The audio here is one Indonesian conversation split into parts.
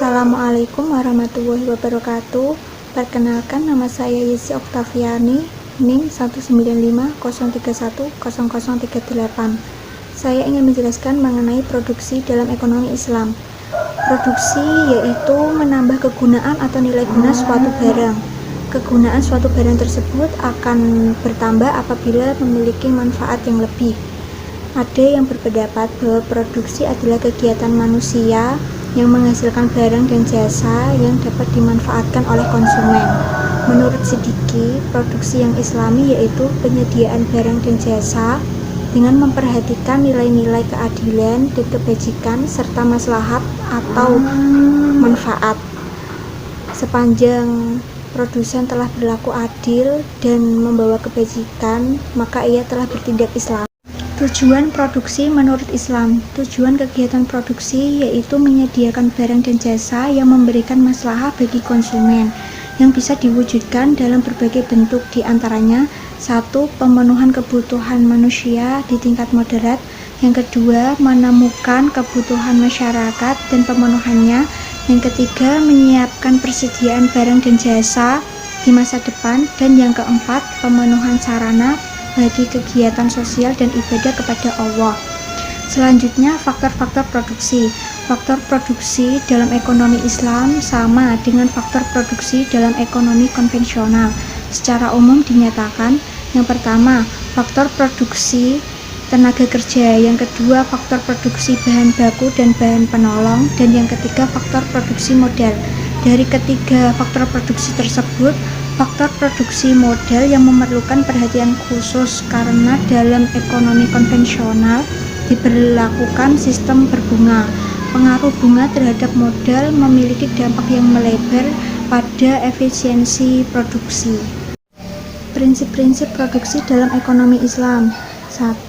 Assalamualaikum warahmatullahi wabarakatuh. Perkenalkan, nama saya Yesi Oktaviani, NIM 19503100038. Saya ingin menjelaskan mengenai produksi dalam ekonomi Islam. Produksi yaitu menambah kegunaan atau nilai guna suatu barang. Kegunaan suatu barang tersebut akan bertambah apabila memiliki manfaat yang lebih. Ada yang berpendapat bahwa produksi adalah kegiatan manusia yang menghasilkan barang dan jasa yang dapat dimanfaatkan oleh konsumen. Menurut Siddiqi, produksi yang islami yaitu penyediaan barang dan jasa dengan memperhatikan nilai-nilai keadilan dan kebajikan serta maslahat atau manfaat. Sepanjang produsen telah berlaku adil dan membawa kebajikan, maka ia telah bertindak Islam. Tujuan produksi menurut Islam. Tujuan kegiatan produksi yaitu menyediakan barang dan jasa yang memberikan maslahah bagi konsumen, yang bisa diwujudkan dalam berbagai bentuk, diantaranya 1. Pemenuhan kebutuhan manusia di tingkat moderat. Yang kedua, menemukan kebutuhan masyarakat dan pemenuhannya. Yang ketiga, menyiapkan persediaan barang dan jasa di masa depan. Dan yang keempat, pemenuhan sarana bagi kegiatan sosial dan ibadah kepada Allah. Selanjutnya, faktor-faktor produksi. Faktor produksi dalam ekonomi Islam sama dengan faktor produksi dalam ekonomi konvensional. Secara umum dinyatakan, yang pertama, faktor produksi tenaga kerja, yang kedua, faktor produksi bahan baku dan bahan penolong, dan yang ketiga, faktor produksi modal. Dari ketiga faktor produksi tersebut, faktor produksi modal yang memerlukan perhatian khusus karena dalam ekonomi konvensional diberlakukan sistem berbunga. Pengaruh bunga terhadap modal memiliki dampak yang melebar pada efisiensi produksi. Prinsip-prinsip produksi dalam ekonomi Islam. 1.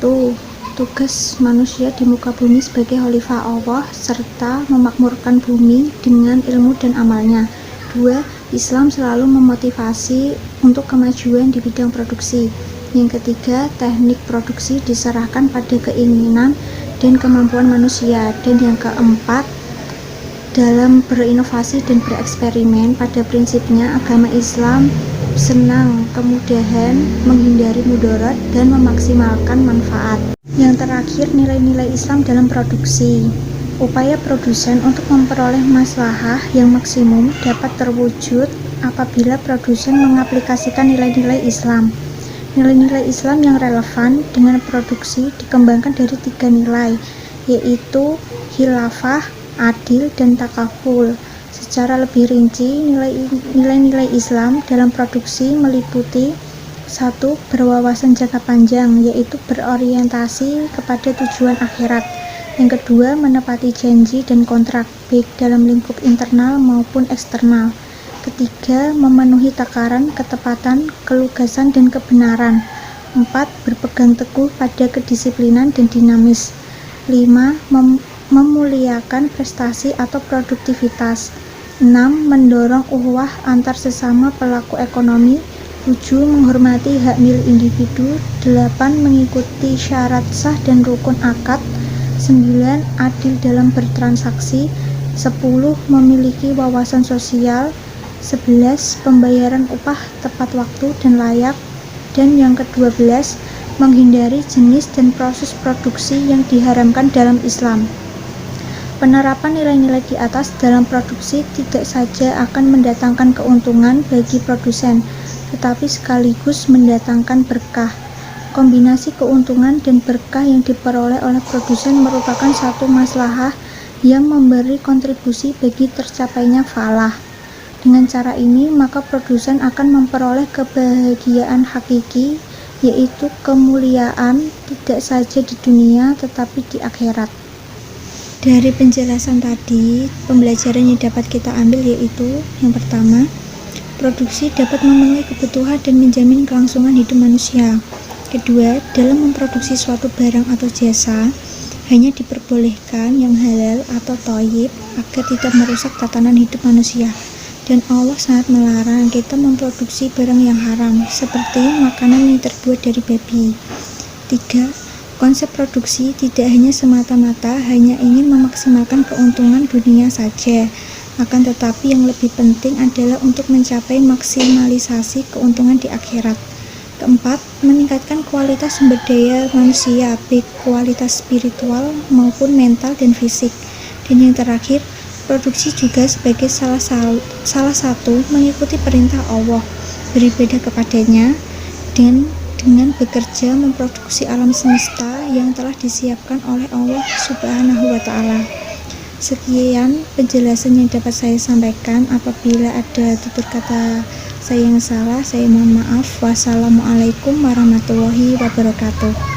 Tugas manusia di muka bumi sebagai khalifah Allah serta memakmurkan bumi dengan ilmu dan amalnya. 2. Islam selalu memotivasi untuk kemajuan di bidang produksi. Yang ketiga, teknik produksi diserahkan pada keinginan dan kemampuan manusia. Dan yang keempat, dalam berinovasi dan bereksperimen, pada prinsipnya agama Islam senang kemudahan, menghindari mudarat, dan memaksimalkan manfaat. Yang terakhir, nilai-nilai Islam dalam produksi. Upaya produsen untuk memperoleh maslahah yang maksimum dapat terwujud apabila produsen mengaplikasikan nilai-nilai Islam. Nilai-nilai Islam yang relevan dengan produksi dikembangkan dari 3 nilai, yaitu khilafah, adil, dan takaful. Secara lebih rinci, nilai-nilai Islam dalam produksi meliputi 1. Berwawasan jangka panjang, yaitu berorientasi kepada tujuan akhirat. Yang kedua, menepati janji dan kontrak, baik dalam lingkup internal maupun eksternal. Ketiga, memenuhi takaran, ketepatan, kelugasan, dan kebenaran. 4. Berpegang teguh pada kedisiplinan dan dinamis. 5. Memuliakan prestasi atau produktivitas. 6. Mendorong ukhuwah antar sesama pelaku ekonomi. 7. Menghormati hak milik individu. 8. Mengikuti syarat sah dan rukun akad. 9. Adil dalam bertransaksi. 10. Memiliki wawasan sosial. 11. Pembayaran upah tepat waktu dan layak. Dan yang ke-12, menghindari jenis dan proses produksi yang diharamkan dalam Islam. Penerapan nilai-nilai di atas dalam produksi tidak saja akan mendatangkan keuntungan bagi produsen, tetapi sekaligus mendatangkan berkah. Kombinasi keuntungan dan berkah yang diperoleh oleh produsen merupakan satu maslahah yang memberi kontribusi bagi tercapainya falah. Dengan cara ini, maka produsen akan memperoleh kebahagiaan hakiki, yaitu kemuliaan tidak saja di dunia tetapi di akhirat. Dari penjelasan tadi, pembelajaran yang dapat kita ambil yaitu yang pertama, produksi dapat memenuhi kebutuhan dan menjamin kelangsungan hidup manusia. Kedua, dalam memproduksi suatu barang atau jasa, hanya diperbolehkan yang halal atau thayyib agar tidak merusak tatanan hidup manusia. Dan Allah sangat melarang kita memproduksi barang yang haram, seperti makanan yang terbuat dari babi. 3. Konsep produksi tidak hanya semata-mata hanya ingin memaksimalkan keuntungan dunia saja, Akan tetapi yang lebih penting adalah untuk mencapai maksimalisasi keuntungan di akhirat. Keempat, meningkatkan kualitas sumber daya manusia, baik kualitas spiritual maupun mental dan fisik. Dan yang terakhir, produksi juga sebagai salah satu mengikuti perintah Allah, beribadah kepadanya, dan dengan bekerja memproduksi alam semesta yang telah disiapkan oleh Allah Subhanahu wa Ta'ala. Sekian penjelasan yang dapat saya sampaikan. Apabila ada tutur kata saya yang salah, saya mohon maaf. Wassalamualaikum warahmatullahi wabarakatuh.